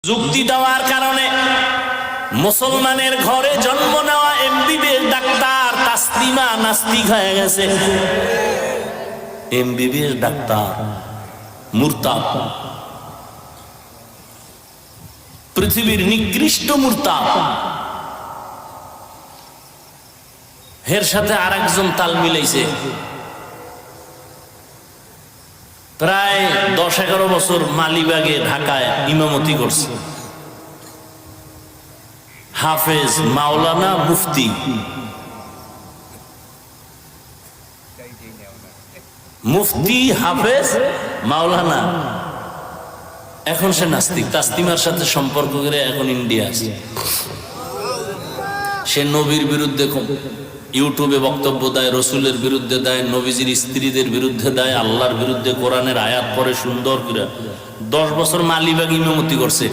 যুক্তি দেওয়ার কারণে মুসলমানের ঘরে জন্ম নেওয়া এমবিবিএস ডাক্তার তাসলিমা নাস্তিক হয়ে গেছে। এমবিবিএস ডাক্তার মুরতাদ, পৃথিবীর নিকৃষ্ট মুরতাদ। এর সাথে আরেকজন তাল মিলাইছে, প্রায় 10-11 বছর মালিবাগে ঢাকায় ইমামতি করছে। হাফেজ মাওলানা মুফতি, মুফতি হাফেজ মাওলানা। এখন সে নাস্তিক, তাসলিমার সাথে সম্পর্ক করে এখন ইন্ডিয়া আছে। সে নবীর বিরুদ্ধে ইউটিউবে বক্তব্য দেয়, রসুলের বিরুদ্ধে দেয়, নবীজির স্ত্রীদের বিরুদ্ধে দেয়, আল্লাহর বিরুদ্ধে কোরআনের আয়াত পড়ে সুন্দর করে। 10 বছর মালিবাগ ইমামতি করছে।